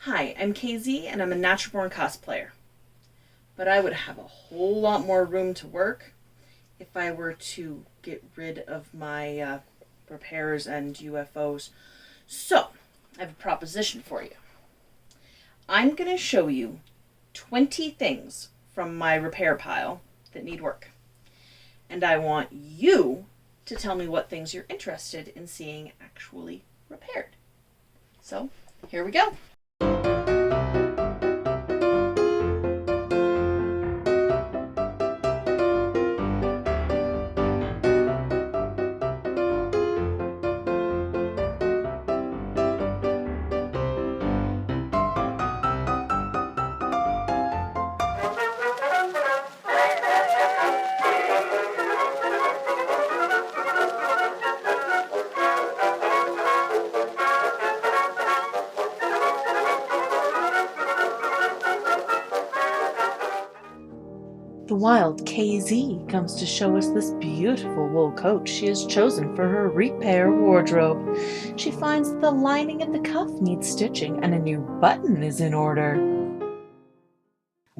Hi, I'm KZ and I'm a natural born cosplayer. But I would have a whole lot more room to work if I were to get rid of my repairs and UFOs. So, I have a proposition for you. I'm going to show you 20 things from my repair pile that need work. And I want you to tell me what things you're interested in seeing actually repaired. So, here we go. The wild KZ comes to show us this beautiful wool coat she has chosen for her repair wardrobe. She finds the lining at the cuff needs stitching and a new button is in order.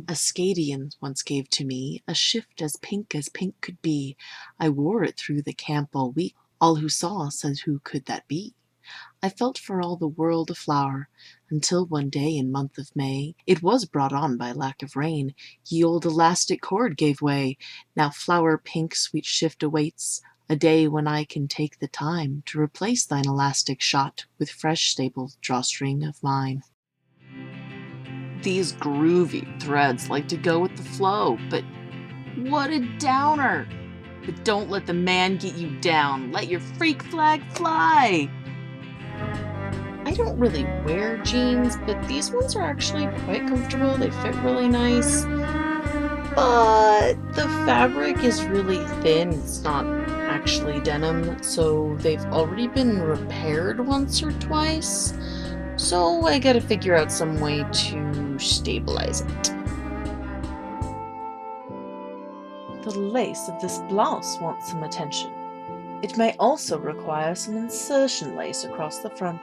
A Scadian once gave to me a shift as pink could be. I wore it through the camp all week. All who saw said who could that be? I felt for all the world a flower, until one day in month of May, it was brought on by lack of rain, ye old elastic cord gave way. Now flower pink sweet shift awaits, a day when I can take the time to replace thine elastic shot with fresh staple drawstring of mine. These groovy threads like to go with the flow, but what a downer! But don't let the man get you down, let your freak flag fly! I don't really wear jeans, but these ones are actually quite comfortable. They fit really nice. But the fabric is really thin. It's not actually denim, so they've already been repaired once or twice. So I gotta figure out some way to stabilize it. The lace of this blouse wants some attention. It may also require some insertion lace across the front.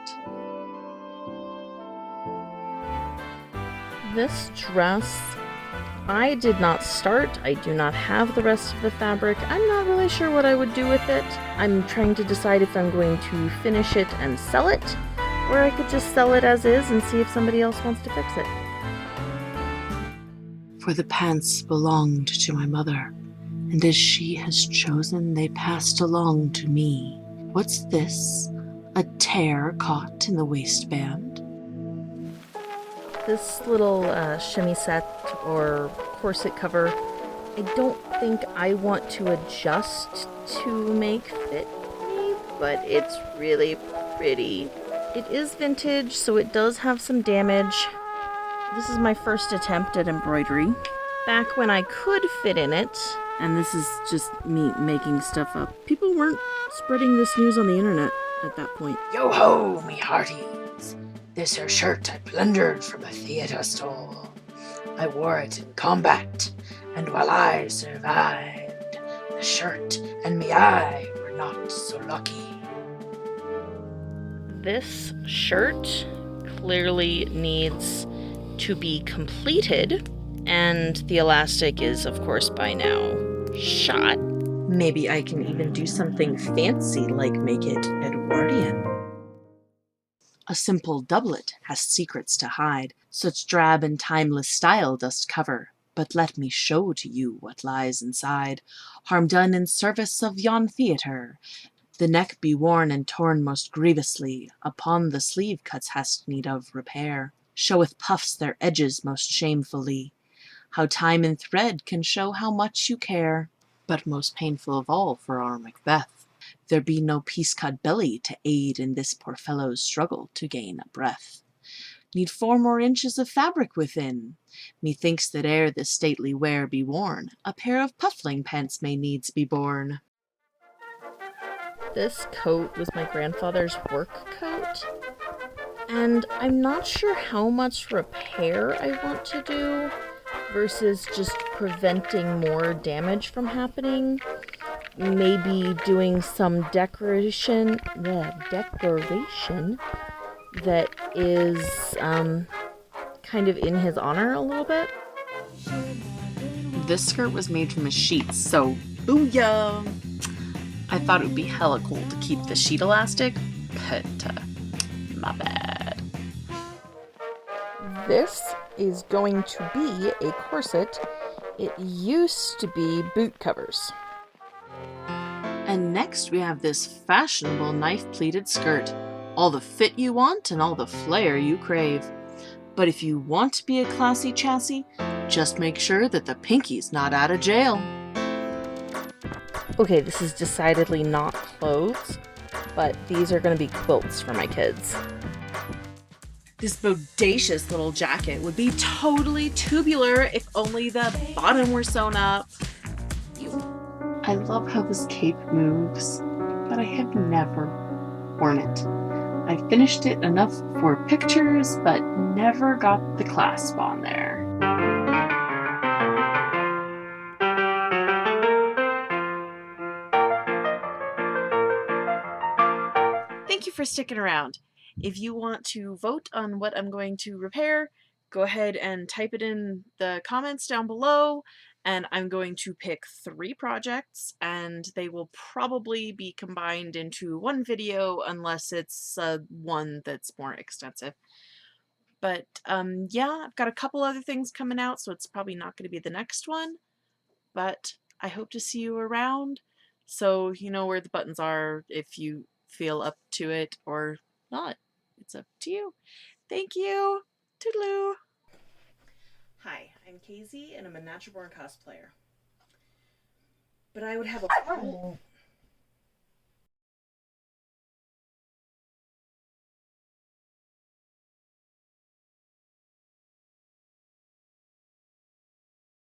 This dress, I did not start. I do not have the rest of the fabric. I'm not really sure what I would do with it. I'm trying to decide if I'm going to finish it and sell it, or I could just sell it as is and see if somebody else wants to fix it. For the pants belonged to my mother, and as she has chosen, they passed along to me. What's this? A tear caught in the waistband? This little chemisette or corset cover, I don't think I want to adjust to make fit me, but it's really pretty. It is vintage, so it does have some damage. This is my first attempt at embroidery. Back when I could fit in it, and this is just me making stuff up. People weren't spreading this news on the internet at that point. Yo-ho, me hearties! This here shirt I plundered from a theatre stall. I wore it in combat, and while I survived, the shirt and me eye were not so lucky. This shirt clearly needs to be completed, and the elastic is, of course, by now shot. Maybe I can even do something fancy like make it Edwardian. A simple doublet has secrets to hide, such drab and timeless style dost cover. But let me show to you what lies inside, harm done in service of yon theatre. The neck be worn and torn most grievously, upon the sleeve cuts hast need of repair, showeth puffs their edges most shamefully. How time and thread can show how much you care, but most painful of all for our Macbeth. There be no piece-cut belly to aid in this poor fellow's struggle to gain a breath. Need 4 more inches of fabric within. Methinks that ere this stately wear be worn, a pair of puffling pants may needs be born. This coat was my grandfather's work coat, and I'm not sure how much repair I want to do versus just preventing more damage from happening. Maybe doing some decoration that is kind of in his honor a little bit. This skirt was made from a sheet, so booyah! I thought it would be hella cool to keep the sheet elastic, but my bad. This is going to be a corset. It used to be boot covers. And next we have this fashionable knife pleated skirt. All the fit you want and all the flair you crave. But if you want to be a classy chassis, just make sure that the pinky's not out of jail. Okay, this is decidedly not clothes, but these are going to be quilts for my kids. This bodacious little jacket would be totally tubular if only the bottom were sewn up. I love how this cape moves, but I have never worn it. I finished it enough for pictures, but never got the clasp on there. Thank you for sticking around. If you want to vote on what I'm going to repair, go ahead and type it in the comments down below, and I'm going to pick 3 projects, and they will probably be combined into one video unless it's one that's more extensive. But yeah, I've got a couple other things coming out, so it's probably not going to be the next one, but I hope to see you around, so you know where the buttons are if you feel up to it or not. It's up to you. Thank you. Toodaloo. Hi, I'm Casey, and I'm a natural born cosplayer. But I would have a